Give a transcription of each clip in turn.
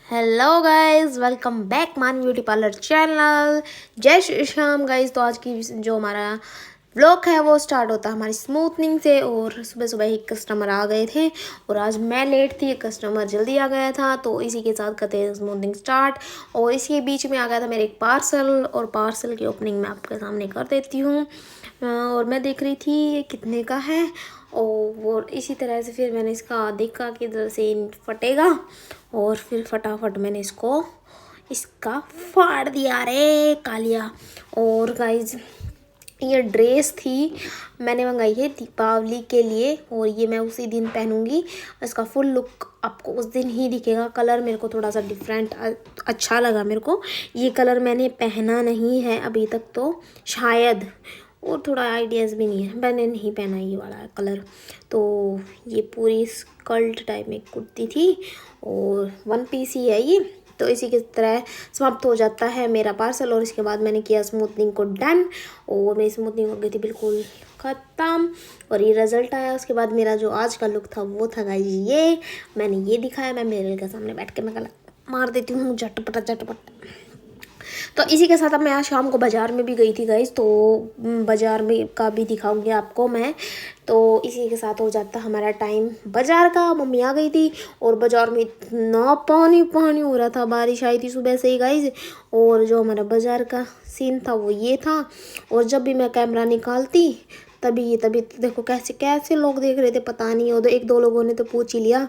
Hello guys, welcome back मान beauty parlour channel. जय Shri Shyam guys. तो आज की जो हमारा व्लॉग है वो स्टार्ट होता है हमारी स्मूथनिंग से। और सुबह सुबह ही कस्टमर आ गए थे और आज मैं लेट थी, कस्टमर जल्दी आ गया था, तो इसी के साथ करते हैं स्मूथनिंग स्टार्ट। और इसी बीच में आ गया था मेरे एक पार्सल, और पार्सल की ओपनिंग मैं आपके सामने कर देती हूँ। और मैं देख रही थी ये कितने का है, और इसी तरह से फिर मैंने इसका देखा कि इधर से फटेगा, और फिर फटाफट मैंने इसका फाड़ दिया रे कालिया। और गाइज ये ड्रेस थी, मैंने मंगाई है दीपावली के लिए, और ये मैं उसी दिन पहनूंगी। इसका फुल लुक आपको उस दिन ही दिखेगा। कलर मेरे को थोड़ा सा डिफरेंट अच्छा लगा मेरे को। ये कलर मैंने पहना नहीं है अभी तक तो शायद, और थोड़ा आइडियाज़ भी नहीं है, मैंने नहीं पहना ये वाला कलर। तो ये पूरी स्कर्ट टाइप में कुर्ती थी और वन पीस ही है ये। तो इसी की तरह समाप्त हो जाता है मेरा पार्सल। और इसके बाद मैंने किया स्मूथनिंग को डन, और मेरी स्मूथनिंग हो गई थी बिल्कुल ख़त्म, और ये रिज़ल्ट आया। उसके बाद मेरा जो आज का लुक था वो था गाइस ये, मैंने ये दिखाया। मैं मिरर के सामने बैठ के मैं गला मार देती हूँ झटपट झटपट। तो इसी के साथ अब मैं आज शाम को बाज़ार में भी गई थी गाइस, तो बाज़ार में का भी दिखाऊंगी आपको मैं। तो इसी के साथ हो जाता हमारा टाइम बाज़ार का। मम्मी आ गई थी और बाज़ार में इतना पानी पानी हो रहा था, बारिश आई थी सुबह से ही गाइस। और जो हमारा बाज़ार का सीन था वो ये था। और जब भी मैं कैमरा निकालती तभी देखो कैसे कैसे लोग देख रहे थे, पता नहीं। और एक दो लोगों ने तो पूछ ही लिया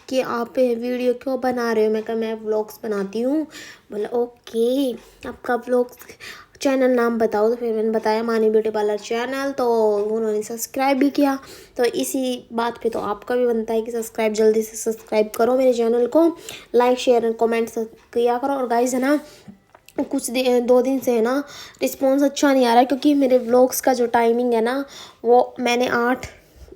कि आप वीडियो क्यों बना रहे हो। मैं कहा मैं व्लॉग्स बनाती हूँ। बोला ओके, आपका व्लॉग चैनल नाम बताओ। तो फिर मैंने बताया मानी ब्यूटी पार्लर चैनल, तो उन्होंने सब्सक्राइब भी किया। तो इसी बात पे तो आपका भी बनता है कि सब्सक्राइब, जल्दी से सब्सक्राइब करो मेरे चैनल को, लाइक शेयर एंड कमेंट किया करो। और गाइस है ना, कुछ दो दिन से है ना रिस्पॉन्स अच्छा नहीं आ रहा है, क्योंकि मेरे व्लॉग्स का जो टाइमिंग है ना वो मैंने 8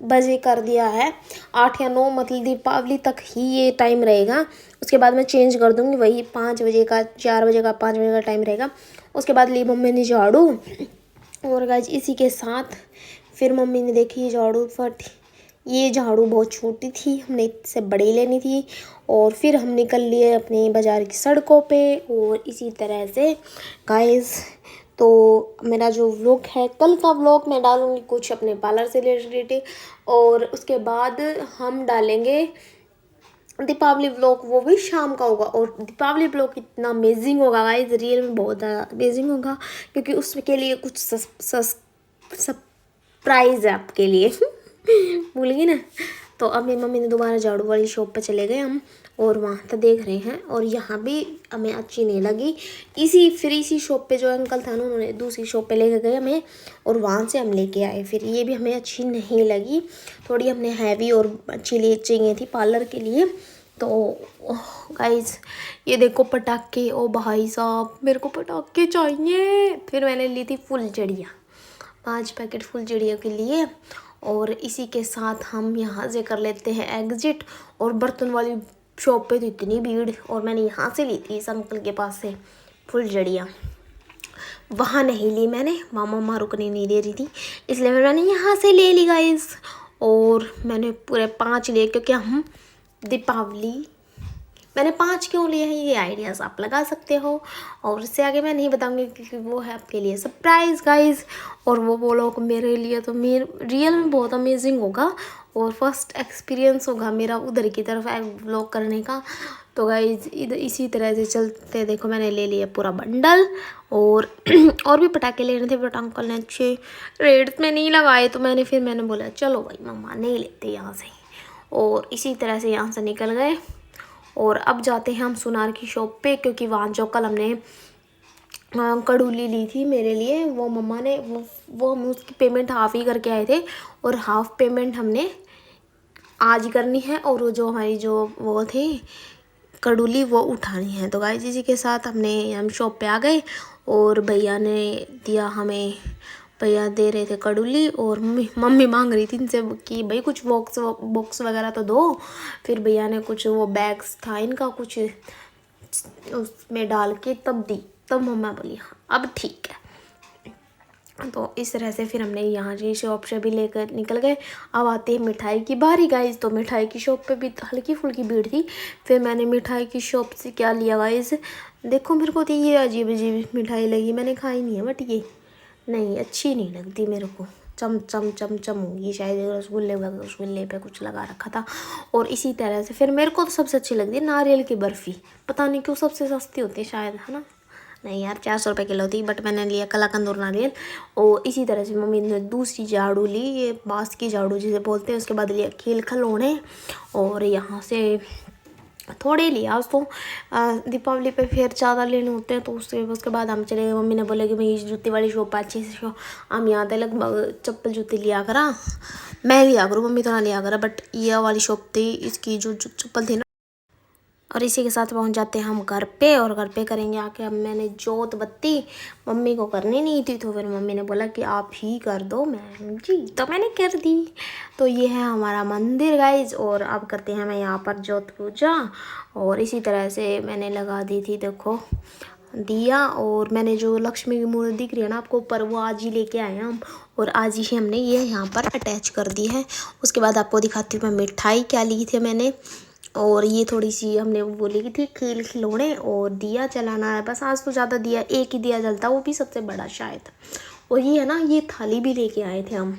बजे कर दिया है। 8 या 9, मतलब दीपावली तक ही ये टाइम रहेगा। उसके बाद मैं चेंज कर दूँगी, वही 5 बजे का, 4 बजे का, 5 बजे का टाइम रहेगा। उसके बाद ली मम्मी ने झाड़ू। और गाइस इसी के साथ फिर मम्मी ने देखी झाड़ू फट, ये झाड़ू बहुत छोटी थी, हमने इससे बड़ी लेनी थी। और फिर हम निकल लिए अपने बाज़ार की सड़कों पे। और इसी तरह से गाइस, तो मेरा जो व्लॉग है, कल का व्लॉग मैं डालूँगी कुछ अपने पार्लर से रिलेटेड। और उसके बाद हम डालेंगे दीपावली व्लॉग, वो भी शाम का होगा। और दीपावली व्लॉग इतना अमेजिंग होगा गाइस, रियल में बहुत ज़्यादा अमेजिंग होगा, क्योंकि उसके लिए कुछ सरप्राइज है आपके लिए। भूल गई ना। तो अब मेरी मम्मी ने दोबारा झाड़ू वाली शॉप पे चले गए हम, और वहाँ तो देख रहे हैं। और यहाँ भी हमें अच्छी नहीं लगी। इसी शॉप पे जो अंकल था ना, उन्होंने दूसरी शॉप पे लेके गए हमें, और वहाँ से हम लेके आए। फिर ये भी हमें अच्छी नहीं लगी, थोड़ी हमने हैवी और अच्छी ले चाहिए थी पार्लर के लिए। तो गाइस ये देखो पटाखे, ओ भाई साहब मेरे को पटाखे चाहिए। फिर मैंने ली थी फुलझड़ियाँ, 5 पैकेट फुलझड़ियों के लिए। और इसी के साथ हम यहाँ से कर लेते हैं एग्जिट। और बर्तन वाली शॉप पे तो इतनी भीड़, और मैंने यहाँ से ली थी इस अंकल के पास से फुलझड़ियाँ। वहाँ नहीं ली मैंने, मामा रुकने नहीं दे रही थी, इसलिए मैंने यहाँ से ले ली गाइस। और मैंने पूरे 5 लिए, क्योंकि हम दीपावली, मैंने 5 क्यों लिए हैं ये आइडियाज़ आप लगा सकते हो। और इससे आगे मैं नहीं बताऊंगी, क्योंकि वो है आपके लिए सरप्राइज़ गाइस। और वो बोलो मेरे लिए तो मेरे रियल में बहुत अमेजिंग होगा, और फर्स्ट एक्सपीरियंस होगा मेरा उधर की तरफ व्लॉग करने का। तो गाइस इधर इसी तरह से चलते, देखो मैंने ले लिया पूरा बंडल। और और भी पटाखे लेने थे, बट अंकल ने अच्छे रेट्स में नहीं लगाए, तो मैंने बोला चलो भाई मम्मा नहीं लेते यहाँ से। और इसी तरह से यहाँ से निकल गए। और अब जाते हैं हम सुनार की शॉप पे, क्योंकि वहाँ जो कल हमने कड़ूली ली थी मेरे लिए, वो मम्मा ने वो हम उसकी पेमेंट हाफ़ ही करके आए थे, और हाफ़ पेमेंट हमने आज ही करनी है। और वो जो हमारी जो वो थी कड़ूली वो उठानी है। तो गाइस इसी के साथ हम शॉप पे आ गए, और भैया ने दिया हमें, भैया दे रहे थे कड़ूली। और मम्मी मांग रही थी इनसे कि भाई कुछ बॉक्स वगैरह तो दो। फिर भैया ने कुछ वो बैग्स था इनका, कुछ उसमें डाल के तब दी, तब मम्मा बोली हाँ अब ठीक है। तो इस तरह से फिर हमने यहाँ जी शॉप से भी लेकर निकल गए। अब आती है मिठाई की बारी गाइस। तो मिठाई की शॉप पे भी हल्की फुल्की भीड़ थी। फिर मैंने मिठाई की शॉप से क्या लिया गाइस, देखो मेरे को तो ये अजीब अजीब मिठाई लगी, मैंने खाई नहीं है बट ये नहीं अच्छी नहीं लगती मेरे को, चम चम चम चम होगी शायद, रसगुल्ले पे कुछ लगा रखा था। और इसी तरह से फिर मेरे को तो सबसे अच्छी लगती है नारियल की बर्फ़ी, पता नहीं क्यों सबसे सस्ती होती है शायद, है ना। नहीं यार 400 रुपये किलो थी, बट मैंने लिया कलाकंद और नारियल। और इसी तरह से मम्मी ने दूसरी झाड़ू ली, ये बाँस की झाड़ू जिसे बोलते हैं। उसके बाद लिया खेल खिलौने, और यहाँ से थोड़े लिया। आज तो दीपावली पे फिर ज़्यादा लेने होते हैं, तो उसके बाद हम चले गए। मम्मी ने बोला कि भाई जूती वाली शॉप अच्छी से शो, हम यहाँ तक लगभग चप्पल जूती लिया करा, मैं लिया करूँ, मम्मी तो ना लिया करा, बट ये वाली शॉप थी, इसकी जो चप्पल थी ना। और इसी के साथ पहुंच जाते हैं हम घर पे, और घर पे करेंगे आके। अब मैंने जोत बत्ती मम्मी को करनी नहीं थी, तो फिर मम्मी ने बोला कि आप ही कर दो, मैं जी तो मैंने कर दी। तो ये है हमारा मंदिर गाइज, और अब करते हैं मैं यहाँ पर जोत पूजा। और इसी तरह से मैंने लगा दी थी देखो दिया, और मैंने जो लक्ष्मी की मूर्ति दिख रही है ना आपको ऊपर, वो आज ही लेके आए हैं हम, और आज ही हमने ये यहाँ पर अटैच कर दी है। उसके बाद आपको दिखाती हूँ मैं मिठाई क्या ली थी मैंने। और ये थोड़ी सी हमने वो ली थी खेल खिलौने, और दिया जलाना है बस। आज तो ज़्यादा दिया, एक ही दिया जलता, वो भी सबसे बड़ा शायद। और ये है ना, ये थाली भी लेके आए थे हम,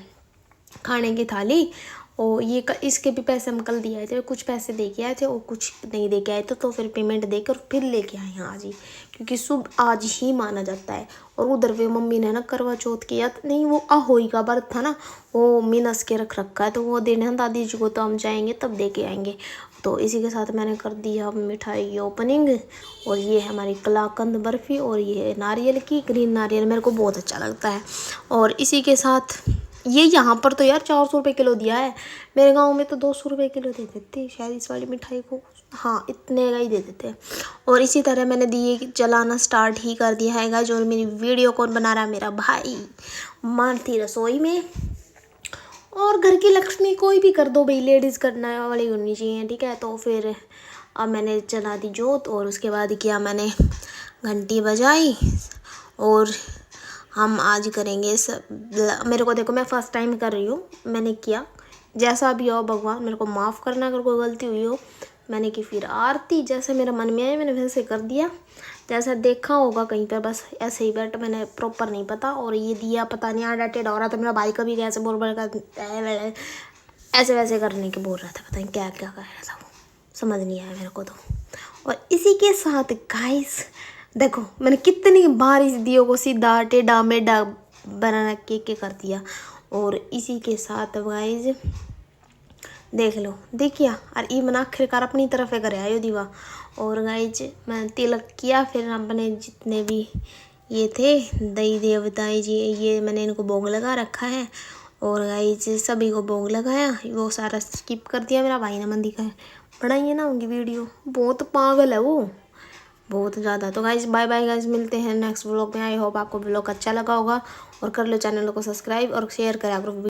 खाने की थाली। और ये इसके भी पैसे हम कल दिए आए थे, कुछ पैसे दे के आए थे और कुछ नहीं दे के आए थे, तो फिर पेमेंट देकर फिर लेके आए हैं आज ही, क्योंकि शुभ आज ही माना जाता है। और उधर पे मम्मी ने ना करवा चौथ किया नहीं, वो अहोई का व्रत था ना, वो मिनस के रख रखा है, तो वो देने हैं दादी जी को, तो हम जाएंगे तब दे के आएंगे। तो इसी के साथ मैंने कर दिया मिठाई की ओपनिंग। और ये है हमारी कलाकंद बर्फ़ी, और ये है नारियल की, ग्रीन नारियल मेरे को बहुत अच्छा लगता है। और इसी के साथ ये यहाँ पर तो यार 400 रुपये किलो दिया है, मेरे गांव में तो 200 रुपये किलो दे देते शायद इस वाली मिठाई को, हाँ इतने का ही दे देते हैं। और इसी तरह मैंने दिए जलाना स्टार्ट ही कर दिया है गाइस। और मेरी वीडियो कौन बना रहा है, मेरा भाई मां थी रसोई में। और घर की लक्ष्मी कोई भी कर दो भाई, लेडीज़ करने वाली होनी चाहिए, ठीक है। तो फिर अब मैंने जला दी जोत, और उसके बाद किया मैंने घंटी बजाई। और हम आज करेंगे सब, मेरे को देखो मैं फ़र्स्ट टाइम कर रही हूँ, मैंने किया जैसा भी हो भगवान मेरे को माफ़ करना अगर कोई गलती हुई हो। मैंने की फिर आरती, जैसे मेरा मन में आया मैंने वैसे कर दिया, जैसा देखा होगा कहीं पर बस ऐसे ही, बट मैंने प्रॉपर नहीं पता। और ये दिया पता नहीं आड़ा टेढ़ा हो रहा था, मेरा भाई कभी कैसे बोल रहा था, ऐसे वैसे करने के बोल रहा था, पता नहीं क्या क्या कर रहा था वो, समझ नहीं आया मेरे को तो। और इसी के साथ गाइस देखो मैंने कितनी बार इस दियो को सीधा टेढ़ा मेढ़ा बना के कर दिया। और इसी के साथ गाइस देख लो, देखिए और ये मन आखिरकार अपनी तरफ है करे आयो दीवा। और गाइज मैं तिलक किया, फिर अपने जितने भी ये थे दई देवताएं जी, ये मैंने इनको भोग लगा रखा है। और गाइज सभी को भोग लगाया, वो सारा स्किप कर दिया, मेरा भाई ने मन दिखाया बढ़ाइए ना उनकी वीडियो, बहुत पागल है वो बहुत ज़्यादा। तो गाइज बाय बाय गाइज, मिलते हैं नेक्स्ट व्लॉग में। आई होप आपको व्लॉग अच्छा लगा होगा, और कर लो चैनल को सब्सक्राइब और शेयर करा करो।